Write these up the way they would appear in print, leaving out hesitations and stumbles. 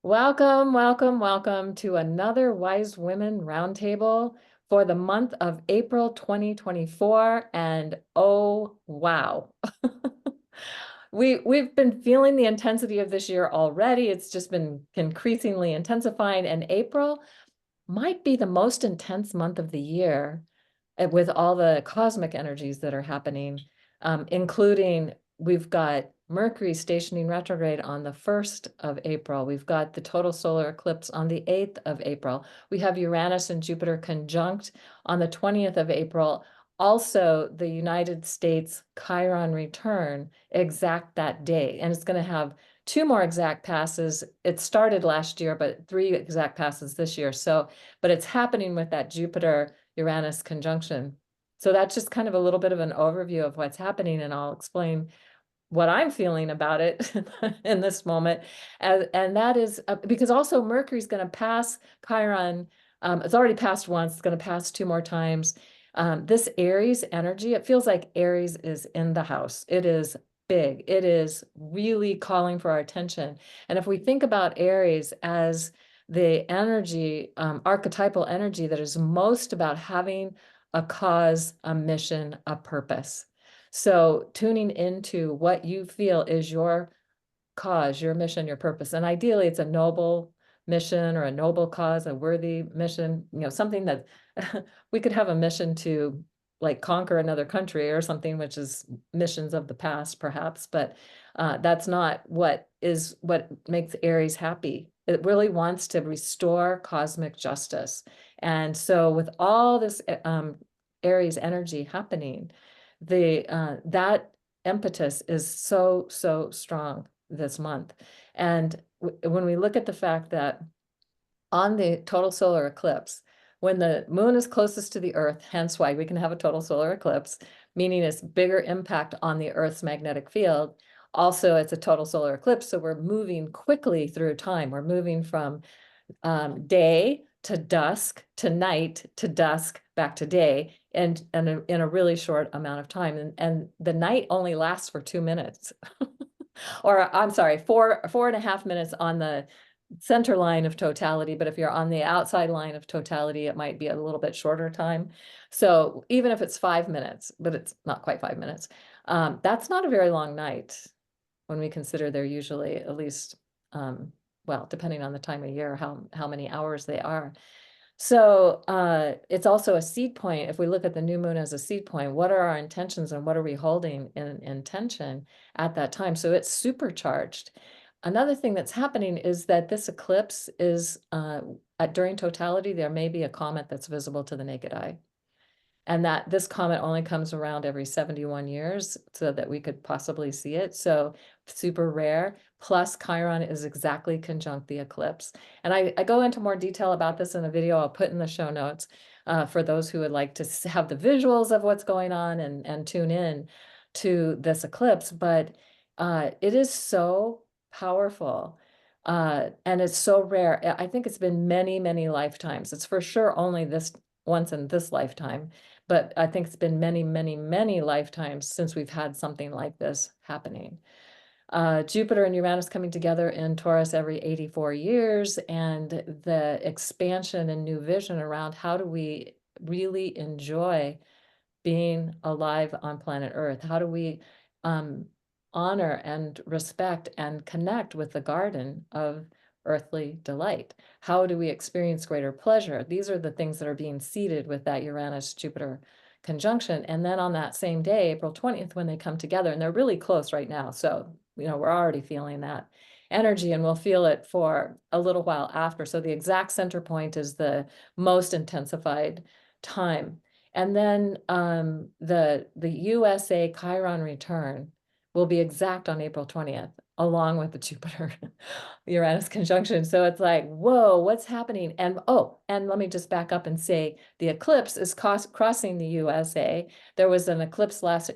Welcome, welcome, welcome to another Wise Women Roundtable for the month of April 2024. And oh, wow. We've been feeling the intensity of this year already. It's just been increasingly intensifying, and April might be the most intense month of the year with all the cosmic energies that are happening, including we've got Mercury stationing retrograde on the 1st of April. We've got the total solar eclipse on the 8th of April. We have Uranus and Jupiter conjunct on the 20th of April. Also, the United States Chiron return exact that day. And it's going to have two more exact passes. It started last year, but three exact passes this year. So, but it's happening with that Jupiter Uranus conjunction. So that's just kind of a little bit of an overview of what's happening, and I'll explain what I'm feeling about it in this moment. And that is because also Mercury's going to pass Chiron. It's already passed once, it's going to pass two more times. This Aries energy, it feels like Aries is in the house. It is big. It is really calling for our attention. And if we think about Aries as the energy, archetypal energy that is most about having a cause, a mission, a purpose. So tuning into what you feel is your cause, your mission, your purpose. And ideally it's a noble mission or a noble cause, a worthy mission, something that we could have a mission to like conquer another country or something, which is missions of the past perhaps, but that's not what makes Aries happy. It really wants to restore cosmic justice. And so with all this Aries energy happening, that impetus is so strong this month. And when we look at the fact that on the total solar eclipse, when the moon is closest to the earth, hence why we can have a total solar eclipse, meaning it's bigger impact on the earth's magnetic field. Also, it's a total solar eclipse, so we're moving quickly through time. We're moving from day to dusk to night to dusk back to day, and in a really short amount of time. And the night only lasts for 2 minutes. Or I'm sorry, 4.5 minutes on the center line of totality, but if you're on the outside line of totality, it might be a little bit shorter time. So even if it's 5 minutes, but it's not quite 5 minutes, that's not a very long night when we consider they're usually at least, well, depending on the time of year, how many hours they are. So it's also a seed point. If we look at the new moon as a seed point, what are our intentions and what are we holding in intention at that time? So it's supercharged. Another thing that's happening is that this eclipse is during totality, there may be a comet that's visible to the naked eye. And that this comet only comes around every 71 years so that we could possibly see it. So super rare. Plus Chiron is exactly conjunct the eclipse. And I go into more detail about this in a video I'll put in the show notes for those who would like to have the visuals of what's going on and tune in to this eclipse. But it is so powerful. And it's so rare. I think it's been many lifetimes. It's for sure only this once in this lifetime. But I think it's been many lifetimes since we've had something like this happening. Jupiter and Uranus coming together in Taurus every 84 years, and the expansion and new vision around how do we really enjoy being alive on planet Earth? How do we honor and respect and connect with the garden of earthly delight? How do we experience greater pleasure? These are the things that are being seeded with that Uranus-Jupiter conjunction. And then on that same day, April 20th, when they come together, and they're really close right now. So, we're already feeling that energy, and we'll feel it for a little while after. So the exact center point is the most intensified time. And then the USA Chiron return will be exact on April 20th, along with the Jupiter Uranus conjunction. So it's like, whoa, what's happening? And and let me just back up and say the eclipse is crossing the USA. There was an eclipse last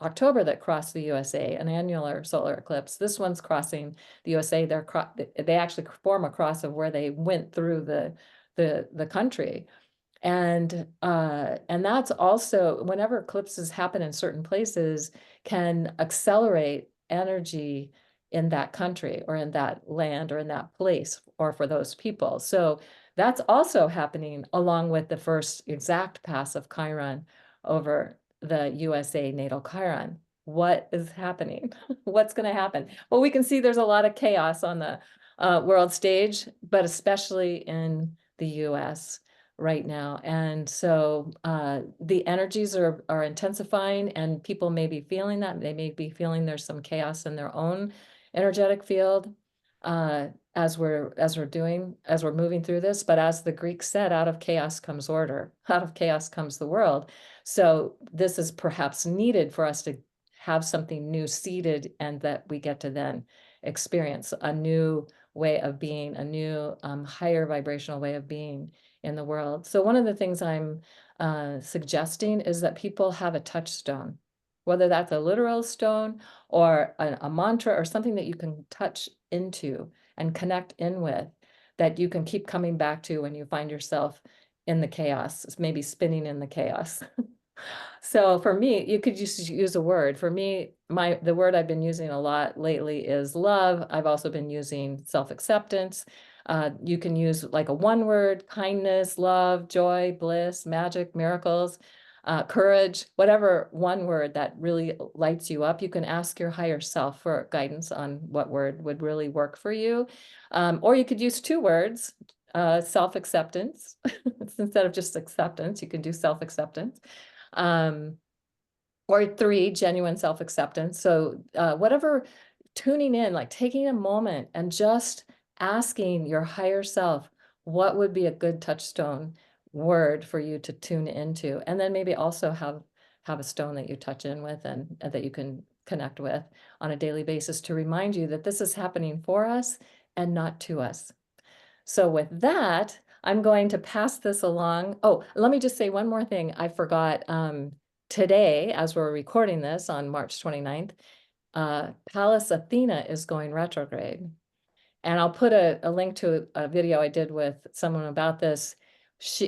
October that crossed the USA, an annular solar eclipse. This one's crossing the USA. They actually form a cross of where they went through the country. And that's also, whenever eclipses happen in certain places, can accelerate energy in that country or in that land or in that place or for those people. So that's also happening along with the first exact pass of Chiron over the USA natal Chiron. What is happening? What's going to happen? Well, we can see there's a lot of chaos on the world stage, but especially in the US right now. And so the energies are intensifying, and people may be feeling that. They may be feeling there's some chaos in their own energetic field as we're moving through this. But as the Greeks said, out of chaos comes order, out of chaos comes the world. So this is perhaps needed for us to have something new seeded, and that we get to then experience a new way of being, a new higher vibrational way of being in the world. So one of the things I'm suggesting is that people have a touchstone, whether that's a literal stone or a mantra or something that you can touch into and connect in with, that you can keep coming back to when you find yourself in the chaos, maybe spinning in the chaos. So for me, you could just use a word. For me, the word I've been using a lot lately is love. I've also been using self-acceptance. You can use like a one word: kindness, love, joy, bliss, magic, miracles, courage, whatever one word that really lights you up. You can ask your higher self for guidance on what word would really work for you. Or you could use two words, self-acceptance. Instead of just acceptance, you can do self-acceptance. Or three, genuine self-acceptance. So whatever, tuning in, like taking a moment and just asking your higher self, what would be a good touchstone word for you to tune into? And then maybe also have a stone that you touch in with and that you can connect with on a daily basis to remind you that this is happening for us and not to us. So with that, I'm going to pass this along. Oh, let me just say one more thing. I forgot. Today, as we're recording this on March 29th, Pallas Athena is going retrograde. And I'll put a link to a video I did with someone about this.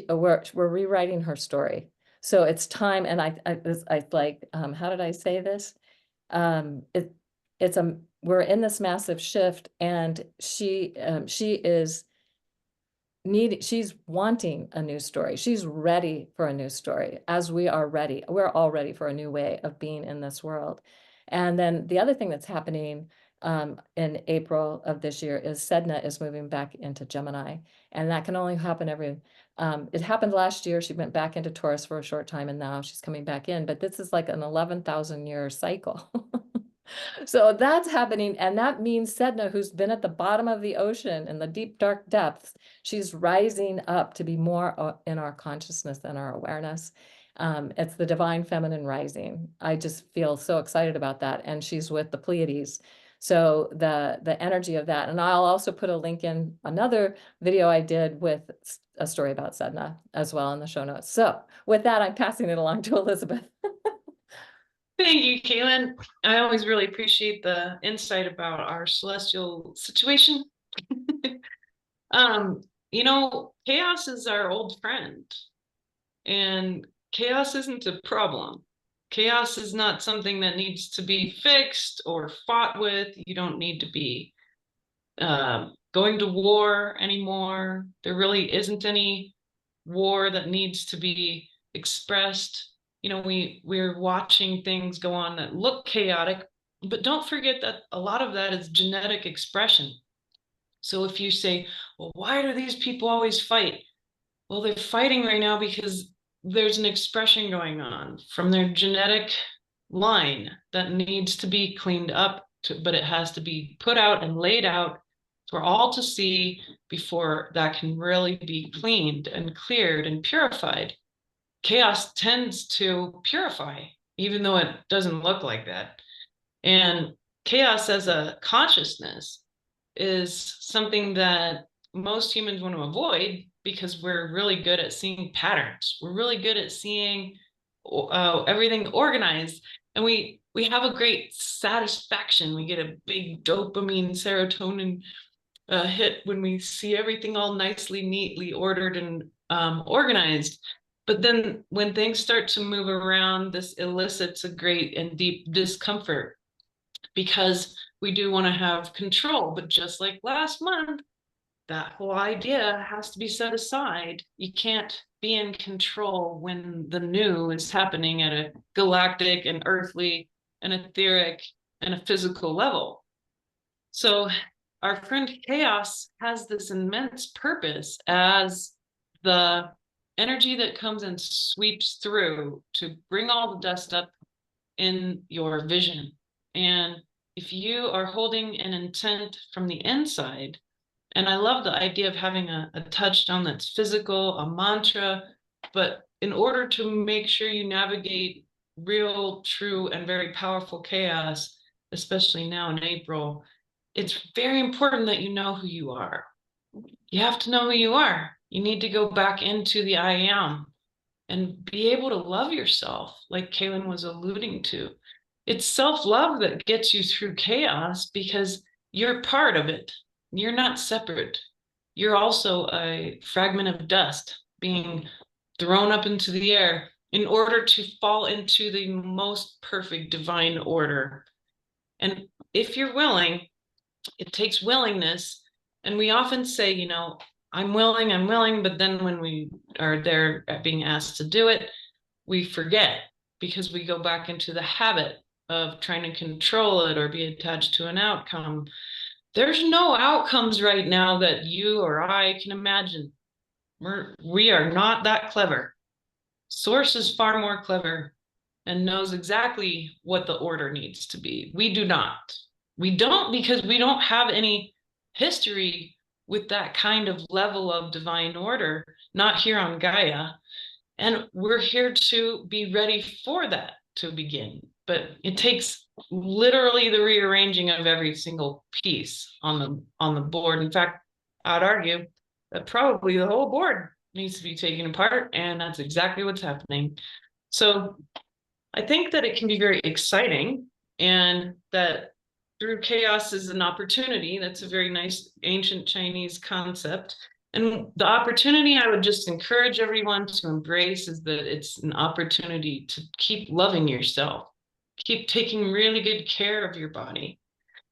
We're rewriting her story. So it's time, and I like, how did I say this? We're in this massive shift, and she is she's wanting a new story. She's ready for a new story, as we are ready. We're all ready for a new way of being in this world. And then the other thing that's happening in April of this year is Sedna is moving back into Gemini. And that can only happen it happened last year. She went back into Taurus for a short time, and now she's coming back in. But this is like an 11,000 year cycle. So that's happening, and that means Sedna, who's been at the bottom of the ocean in the deep, dark depths, she's rising up to be more in our consciousness and our awareness. It's the divine feminine rising. I just feel so excited about that, and she's with the Pleiades. So the energy of that, and I'll also put a link in another video I did with a story about Sedna as well in the show notes. So with that, I'm passing it along to Elizabeth. Thank you, Caitlin. I always really appreciate the insight about our celestial situation. Chaos is our old friend, and chaos isn't a problem. Chaos is not something that needs to be fixed or fought with. You don't need to be going to war anymore. There really isn't any war that needs to be expressed. We're watching things go on that look chaotic, but don't forget that a lot of that is genetic expression. So if you say, well, why do these people always fight? Well, they're fighting right now because there's an expression going on from their genetic line that needs to be cleaned up, but it has to be put out and laid out for all to see before that can really be cleaned and cleared and purified. Chaos tends to purify, even though it doesn't look like that. And chaos as a consciousness is something that most humans want to avoid because we're really good at seeing patterns. We're really good at seeing everything organized, and we have a great satisfaction. We get a big dopamine, serotonin hit when we see everything all nicely, neatly ordered and organized. But then when things start to move around, this elicits a great and deep discomfort because we do want to have control, but just like last month, that whole idea has to be set aside. You can't be in control when the new is happening at a galactic and earthly and etheric and a physical level. So our friend Chaos has this immense purpose as the energy that comes and sweeps through to bring all the dust up in your vision. And if you are holding an intent from the inside, and I love the idea of having a touchstone that's physical, a mantra, but in order to make sure you navigate real, true, and very powerful chaos, especially now in April, it's very important that you know who you are. You have to know who you are. You need to go back into the I am and be able to love yourself, like Kaylin was alluding to. It's self-love that gets you through chaos because you're part of it. You're not separate. You're also a fragment of dust being thrown up into the air in order to fall into the most perfect divine order. And if you're willing, it takes willingness. And we often say, you know, I'm willing, but then when we are there at being asked to do it, we forget because we go back into the habit of trying to control it or be attached to an outcome. There's no outcomes right now that you or I can imagine. We are not that clever. Source is far more clever and knows exactly what the order needs to be. We do not. We don't because we don't have any history with that kind of level of divine order, not here on Gaia. And we're here to be ready for that to begin. But it takes literally the rearranging of every single piece on the board. In fact, I'd argue that probably the whole board needs to be taken apart, and that's exactly what's happening. So I think that it can be very exciting, and that through chaos is an opportunity. That's a very nice ancient Chinese concept. And the opportunity I would just encourage everyone to embrace is that it's an opportunity to keep loving yourself, keep taking really good care of your body,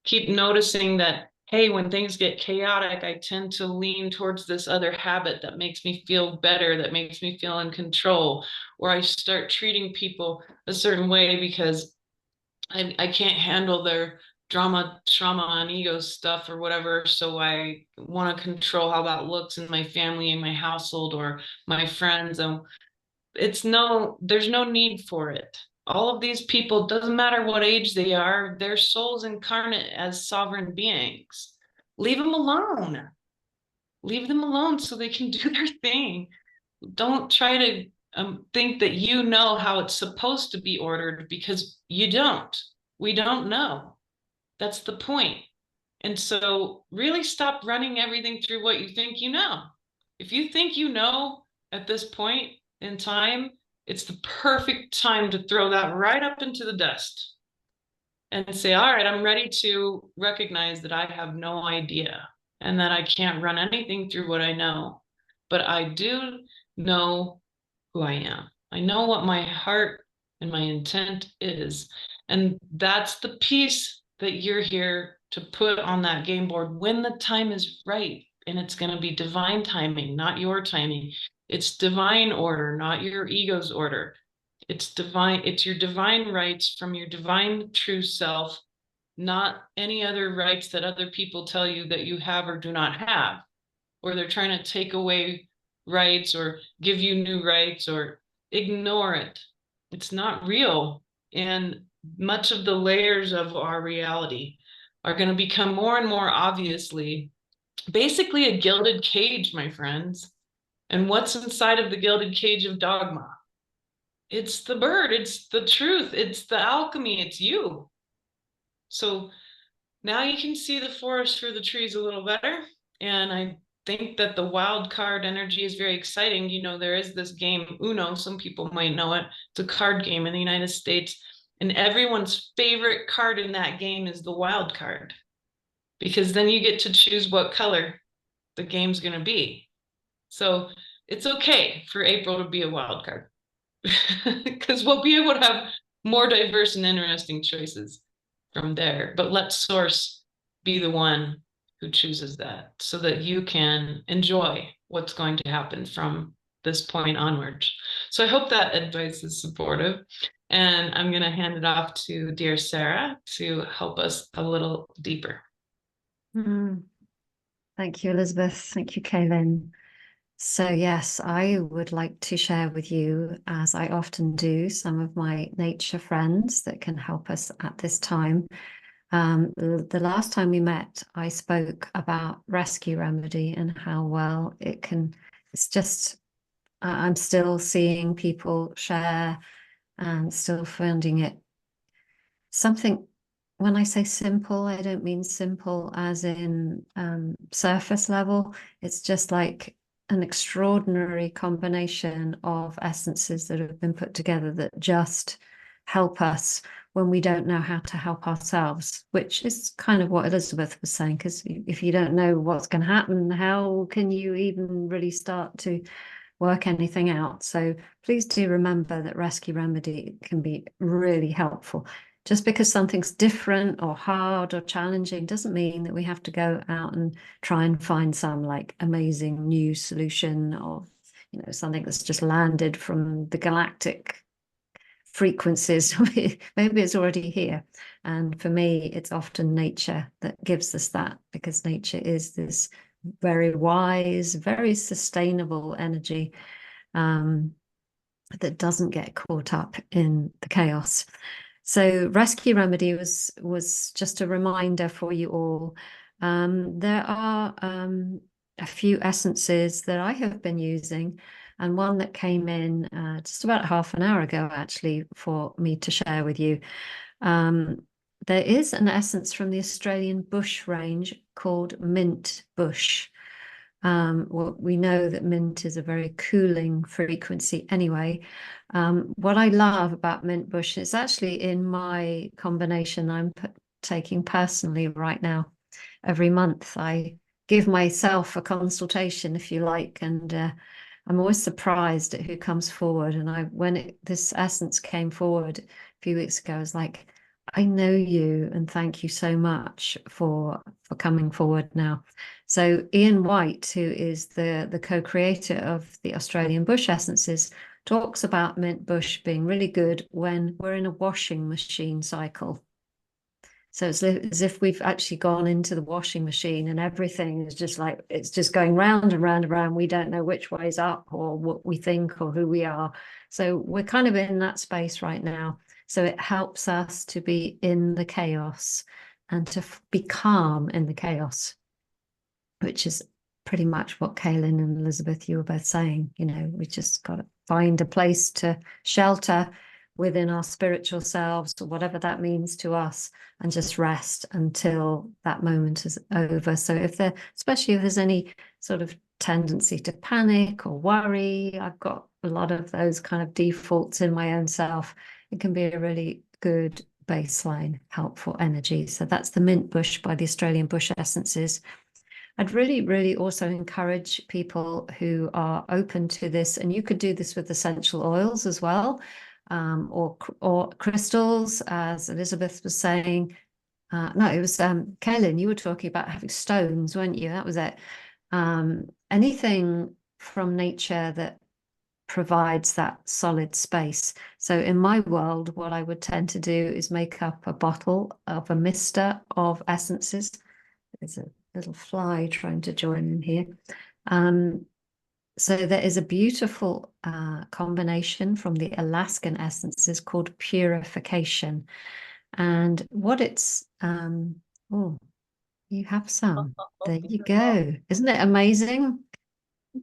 keep noticing that, hey, when things get chaotic, I tend to lean towards this other habit that makes me feel better, that makes me feel in control, or I start treating people a certain way because I can't handle their drama, trauma, and ego stuff or whatever. So I want to control how that looks in my family, in my household, or my friends. And there's no need for it. All of these people, doesn't matter what age they are, their souls incarnate as sovereign beings. Leave them alone. Leave them alone so they can do their thing. Don't try to think that you know how it's supposed to be ordered, because you don't. We don't know. That's the point. And so really stop running everything through what you think you know. If you think you know at this point in time, it's the perfect time to throw that right up into the dust and say, all right, I'm ready to recognize that I have no idea and that I can't run anything through what I know. But I do know who I am. I know what my heart and my intent is. And that's the piece that you're here to put on that game board when the time is right. And it's going to be divine timing, not your timing. It's divine order, not your ego's order. It's divine, it's your divine rights from your divine true self, not any other rights that other people tell you that you have or do not have, or they're trying to take away rights or give you new rights or ignore it. It's not real. And much of the layers of our reality are going to become more and more obviously basically a gilded cage, my friends. And what's inside of the gilded cage of dogma? It's the bird, it's the truth, it's the alchemy, it's you. So now you can see the forest for the trees a little better. And I think that the wild card energy is very exciting. You know, there is this game, Uno, some people might know it. It's a card game in the United States. And everyone's favorite card in that game is the wild card, because then you get to choose what color the game's going to be. So it's okay for April to be a wild card because we'll be able to have more diverse and interesting choices. from there. But let source be the one who chooses that, so that you can enjoy what's going to happen from this point onwards. So I hope that advice is supportive. And I'm going to hand it off to dear Sara to help us a little deeper. Thank you, Elizabeth. Thank you, Kaylin. So yes, I would like to share with you, as I often do, some of my nature friends that can help us at this time. The last time we met, I spoke about rescue remedy and how well it can, it's just, I'm still seeing people share and still finding it something. When I say simple, I don't mean simple as in surface level. It's just like an extraordinary combination of essences that have been put together that just help us when we don't know how to help ourselves, which is kind of what Elizabeth was saying, because if you don't know what's going to happen, how can you even really start to work anything out? So please do remember that rescue remedy can be really helpful. Just because something's different or hard or challenging doesn't mean that we have to go out and try and find some like amazing new solution, or, you know, something that's just landed from the galactic frequencies. Maybe it's already here. And for me, it's often nature that gives us that, because nature is this very wise, very sustainable energy that doesn't get caught up in the chaos. So rescue remedy was just a reminder for you all. There are a few essences that I have been using, and one that came in just about half an hour ago, actually, for me to share with you. There is an essence from the Australian bush range called mint bush. Well, we know that mint is a very cooling frequency anyway. What I love about mint bush is actually in my combination I'm taking personally right now. Every month I give myself a consultation, if you like, and I'm always surprised at who comes forward. And when this essence came forward a few weeks ago, I was like, I know you, and thank you so much for coming forward now. So Ian White, who is the co-creator of the Australian Bush Essences, talks about mint bush being really good when we're in a washing machine cycle. So it's as if we've actually gone into the washing machine and everything is just like, it's just going round and round and round. We don't know which way's up or what we think or who we are. So we're kind of in that space right now. So it helps us to be in the chaos and to be calm in the chaos, which is pretty much what Kaylin and Elizabeth, you were both saying. You know, we just got to find a place to shelter within our spiritual selves, or whatever that means to us, and just rest until that moment is over. So especially if there's any sort of tendency to panic or worry, I've got a lot of those kind of defaults in my own self. It can be a really good baseline, helpful energy. So that's the mint bush by the Australian Bush Essences. I'd really, really also encourage people who are open to this, and you could do this with essential oils as well, or crystals, as Elizabeth was saying. No, it was Kaylin, you were talking about having stones, weren't you? That was it. Anything from nature that provides that solid space. So in my world, what I would tend to do is make up a bottle of a mister of essences. There's a little fly trying to join in here. So there is a beautiful combination from the Alaskan essences called purification. And what it's, oh, you have some. There you go. Isn't it amazing,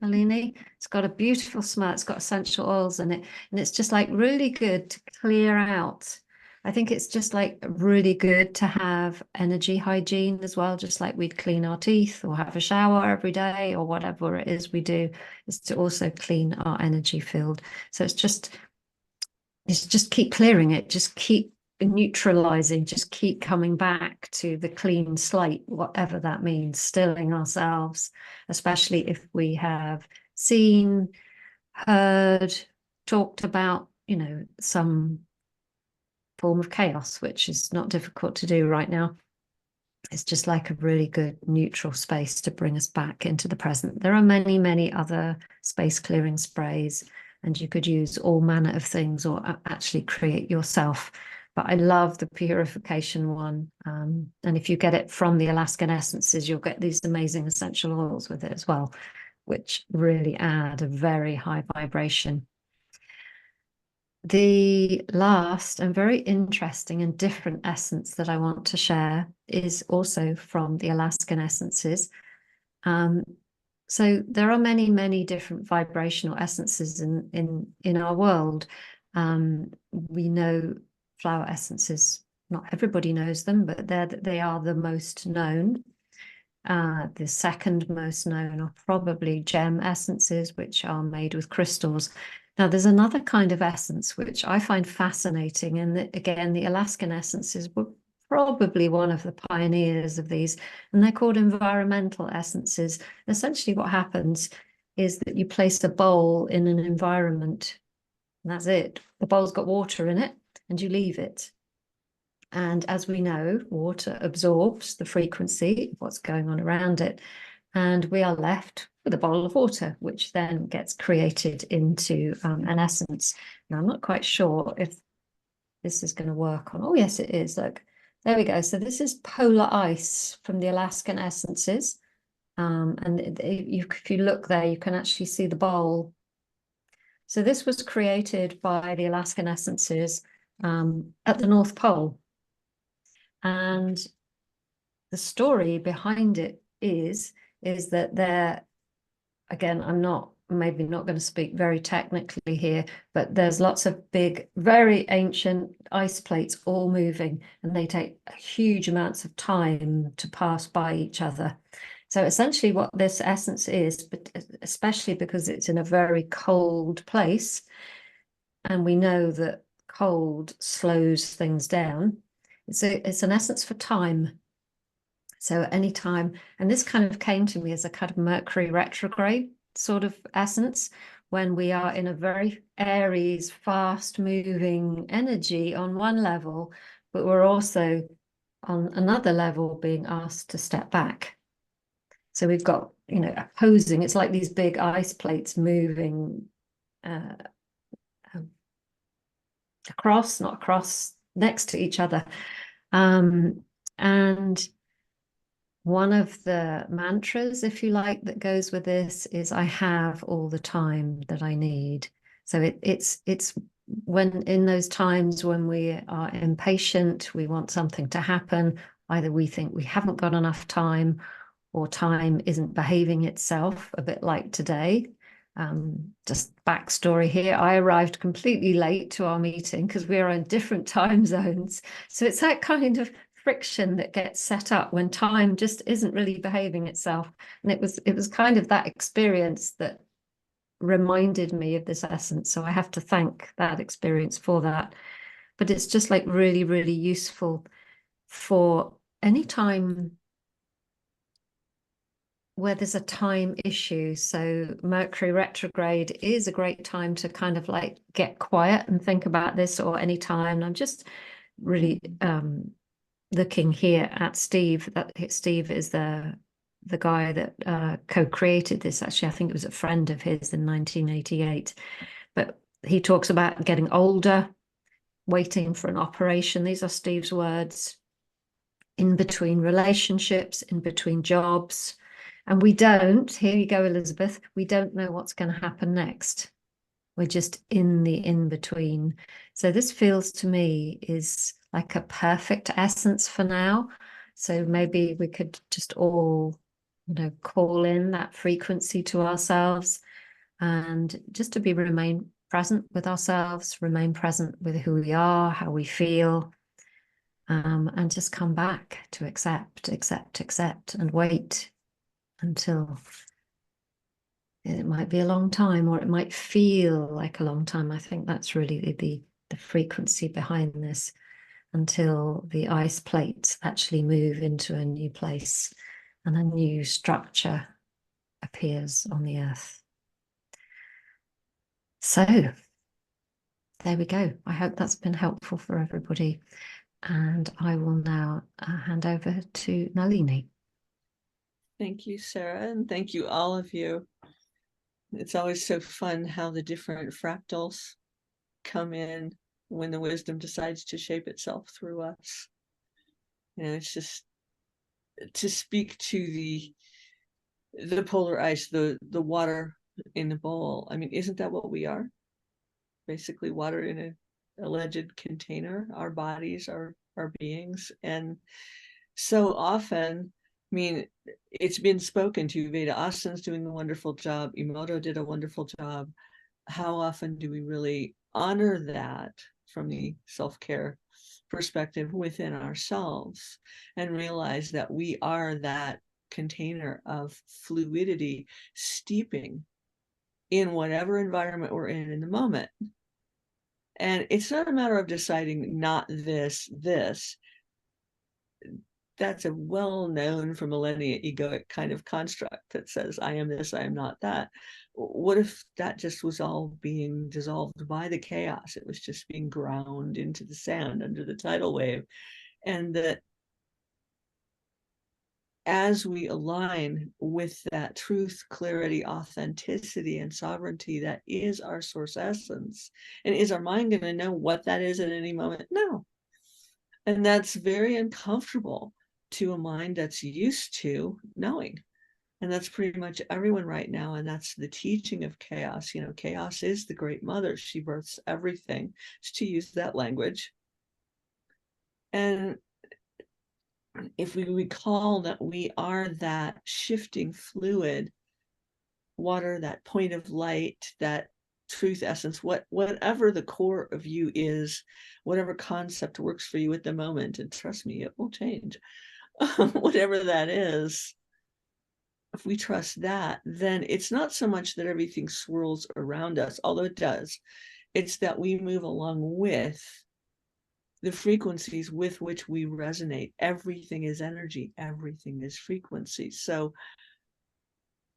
Nalini? It's got a beautiful smell. It's got essential oils in it. And it's just like really good to clear out. I think it's just like really good to have energy hygiene as well, just like we'd clean our teeth or have a shower every day or whatever it is we do, is to also clean our energy field. So it's just keep clearing it, just keep neutralizing, just keep coming back to the clean slate, whatever that means, stilling ourselves, especially if we have seen, heard, talked about, you know, some form of chaos, which is not difficult to do right now. It's just like a really good neutral space to bring us back into the present. There are many, many other space clearing sprays, and you could use all manner of things or actually create yourself. But I love the purification one. And if you get it from the Alaskan Essences, you'll get these amazing essential oils with it as well, which really add a very high vibration. The last and very interesting and different essence that I want to share is also from the Alaskan Essences. So there are many, many different vibrational essences in our world. We know flower essences. Not everybody knows them, but they are the most known. The second most known are probably gem essences, which are made with crystals. Now, there's another kind of essence which I find fascinating, and again, the Alaskan essences were probably one of the pioneers of these, and they're called environmental essences. Essentially, what happens is that you place a bowl in an environment, and that's it. The bowl's got water in it, and you leave it. And as we know, water absorbs the frequency of what's going on around it. And we are left with a bowl of water, which then gets created into an essence. Now, I'm not quite sure if this is going to work on. Oh, yes, it is. Look, there we go. So this is polar ice from the Alaskan Essences. And if you look there, you can actually see the bowl. So this was created by the Alaskan Essences at the North Pole. And the story behind it is that they're, again, I'm maybe not going to speak very technically here, but there's lots of big, very ancient ice plates all moving, and they take huge amounts of time to pass by each other. So essentially what this essence is, but especially because it's in a very cold place, and we know that cold slows things down, it's an essence for time. So any time, and this kind of came to me as a kind of Mercury retrograde sort of essence, when we are in a very Aries, fast-moving energy on one level, but we're also on another level being asked to step back. So we've got, opposing, it's like these big ice plates moving not across, next to each other. And one of the mantras, if you like, that goes with this is I have all the time that I need. So it's when in those times when we are impatient, we want something to happen, either we think we haven't got enough time or time isn't behaving itself, a bit like today. Just backstory here, I arrived completely late to our meeting because we are in different time zones. So it's that kind of friction that gets set up when time just isn't really behaving itself. And it was kind of that experience that reminded me of this essence. So I have to thank that experience for that. But it's just like really, really useful for any time where there's a time issue. So Mercury retrograde is a great time to kind of like get quiet and think about this, or any time. I'm just really looking here at Steve. That Steve is the guy that co-created this. Actually, I think it was a friend of his in 1988. But he talks about getting older, waiting for an operation. These are Steve's words. In between relationships, in between jobs. And we don't, here you go, Elizabeth, we don't know what's going to happen next. We're just in the in-between. So this feels to me is like a perfect essence for now. So maybe we could just all, call in that frequency to ourselves, and just to remain present with ourselves, remain present with who we are, how we feel, and just come back to accept, and wait until it might be a long time, or it might feel like a long time. I think that's really the frequency behind this, until the ice plates actually move into a new place and a new structure appears on the earth. So there we go. I hope that's been helpful for everybody. And I will now hand over to Nalini. Thank you, Sarah, and thank you, all of you. It's always so fun how the different fractals come in when the wisdom decides to shape itself through us. You know, it's just to speak to the polar ice, the water in the bowl. I mean, isn't that what we are? Basically, water in a alleged container. Our bodies are our beings, and so often, I mean, it's been spoken to. Veda Austin's doing a wonderful job. Emoto did a wonderful job. How often do we really honor that from the self-care perspective within ourselves and realize that we are that container of fluidity steeping in whatever environment we're in the moment? And it's not a matter of deciding not this. That's a well-known for millennia egoic kind of construct that says, I am this, I am not that. What if that just was all being dissolved by the chaos? It was just being ground into the sand under the tidal wave. And that as we align with that truth, clarity, authenticity, and sovereignty that is our source essence, and is our mind going to know what that is at any moment? No. And that's very uncomfortable to a mind that's used to knowing. And that's pretty much everyone right now. And that's the teaching of chaos. You know, chaos is the great mother. She births everything, to use that language. And if we recall that we are that shifting fluid, water, that point of light, that truth essence, whatever the core of you is, whatever concept works for you at the moment, and trust me, it will change. Whatever that is, if we trust that, then it's not so much that everything swirls around us, although it does. It's that we move along with the frequencies with which we resonate. Everything is energy, everything is frequency. So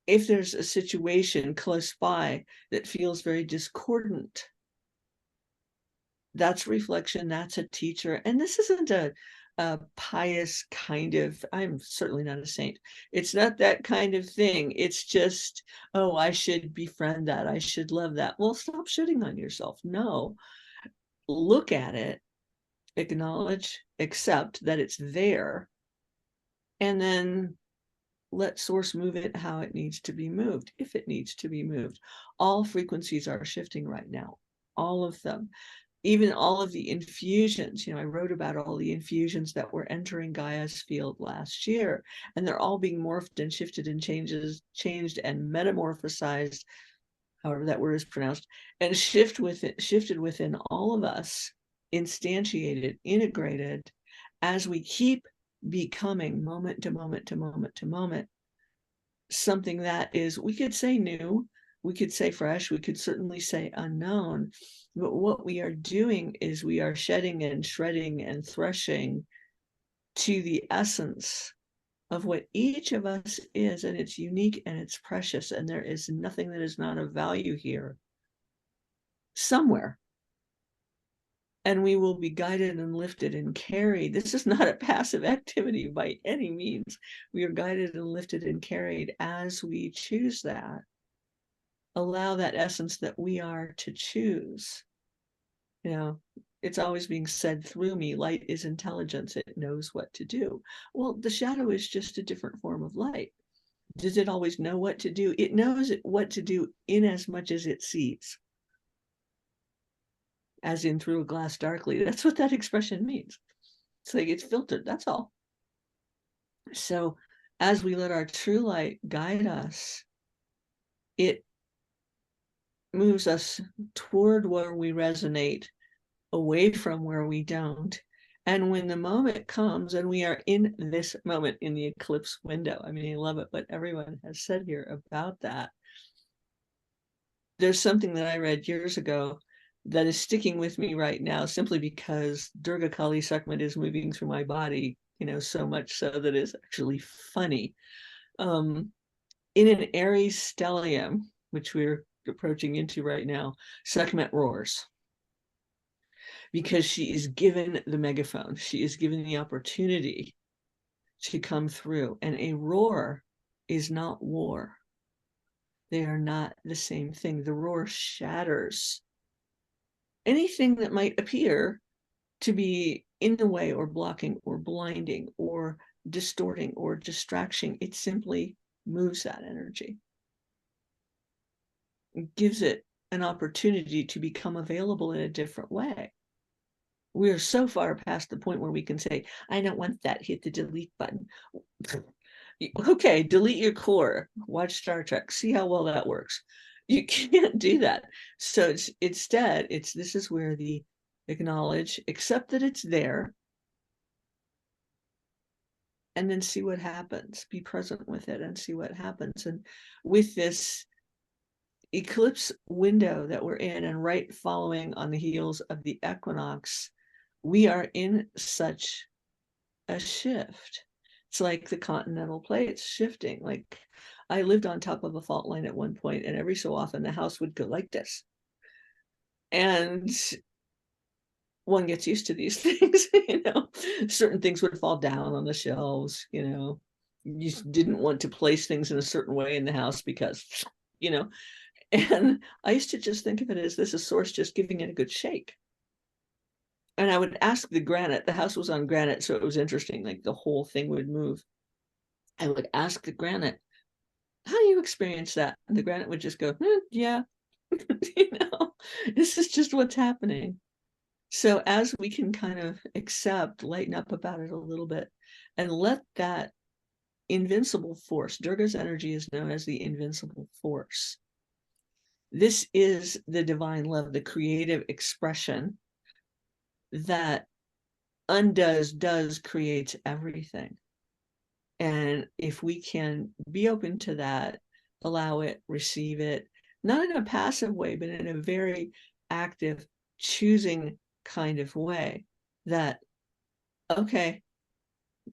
if there's a situation close by that feels very discordant, that's reflection, that's a teacher. And this isn't a pious kind of, I'm certainly not a saint. It's not that kind of thing. It's just, oh, I should befriend that. I should love that. Well, stop shitting on yourself. No, look at it, acknowledge, accept that it's there, and then let source move it how it needs to be moved, if it needs to be moved. All frequencies are shifting right now, all of them. Even all of the infusions, you know, I wrote about all the infusions that were entering Gaia's field last year, and they're all being morphed and shifted and changed and metamorphosized, however that word is pronounced, and shifted within all of us, instantiated, integrated, as we keep becoming moment to moment to moment to moment, something that is, we could say new, we could say fresh, we could certainly say unknown. But what we are doing is we are shedding and shredding and threshing to the essence of what each of us is, and it's unique and it's precious, and there is nothing that is not of value here somewhere. And we will be guided and lifted and carried. This is not a passive activity by any means. We are guided and lifted and carried as we choose that. Allow that essence that we are to choose. You know, it's always being said through me, light is intelligence, it knows what to do. Well, the shadow is just a different form of light. Does it always know what to do? It knows what to do in as much as it sees. As in through a glass darkly. That's what that expression means. It's like it's filtered, that's all. So as we let our true light guide us, it moves us toward where we resonate, away from where we don't. And when the moment comes, and we are in this moment in the eclipse window, I mean, I love it what everyone has said here about that. There's something that I read years ago that is sticking with me right now, simply because Durga Kali Sekhmet is moving through my body, you know, so much so that it's actually funny. In an Aries stellium, which we're approaching into right now, Sekhmet roars. because she is given the megaphone. She is given the opportunity to come through. And a roar is not war. They are not the same thing. The roar shatters anything that might appear to be in the way or blocking or blinding or distorting or distraction. It simply moves that energy. It gives it an opportunity to become available in a different way. We are so far past the point where we can say, I don't want that, hit the delete button. Okay, delete your core, watch Star Trek, see how well that works. You can't do that. So it's instead, this is where the acknowledge, accept that it's there, and then see what happens. Be present with it and see what happens. And with this eclipse window that we're in, and right following on the heels of the equinox, we are in such a shift. It's like the continental plates shifting. Like, I lived on top of a fault line at one point, and every so often the house would go like this. And one gets used to these things, you know, certain things would fall down on the shelves, you know, you didn't want to place things in a certain way in the house because, you know, and I used to just think of it as this is source just giving it a good shake. And I would ask the granite, the house was on granite, so it was interesting, like the whole thing would move. I would ask the granite, how do you experience that? And the granite would just go, yeah, you know, this is just what's happening. So as we can kind of accept, lighten up about it a little bit, and let that invincible force, Durga's energy is known as the invincible force. This is the divine love, the creative expression that undoes, does, creates everything. And if we can be open to that, allow it, receive it, not in a passive way, but in a very active, choosing kind of way, that, okay,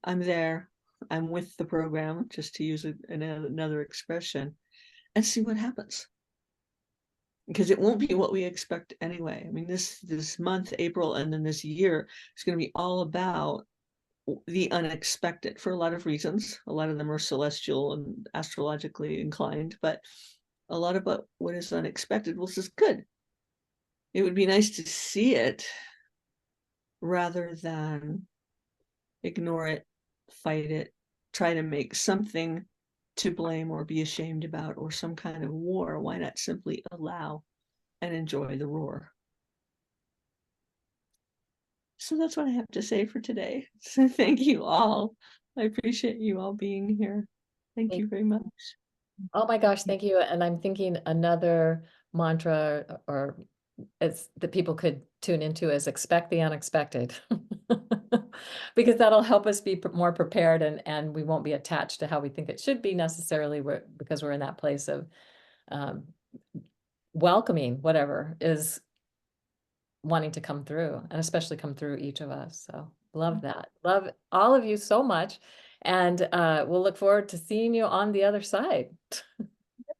I'm there, I'm with the program, just to use another expression, and see what happens. Because it won't be what we expect anyway. I mean, this month, April, and then this year is going to be all about the unexpected for a lot of reasons. A lot of them are celestial and astrologically inclined, but a lot about what is unexpected was just good. It would be nice to see it rather than ignore it, fight it, try to make something to blame or be ashamed about, or some kind of war. Why not simply allow and enjoy the roar? So that's what I have to say for today. So thank you all. I appreciate you all being here. Thank you very much. Oh my gosh, thank you. And I'm thinking another mantra or it's that people could tune into is expect the unexpected. Because that'll help us be more prepared, and we won't be attached to how we think it should be necessarily, because we're in that place of welcoming whatever is wanting to come through, and especially come through each of us. So love that. Love all of you so much. And we'll look forward to seeing you on the other side.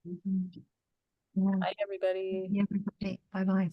Yeah. Bye, everybody. Yeah, everybody. Bye-bye.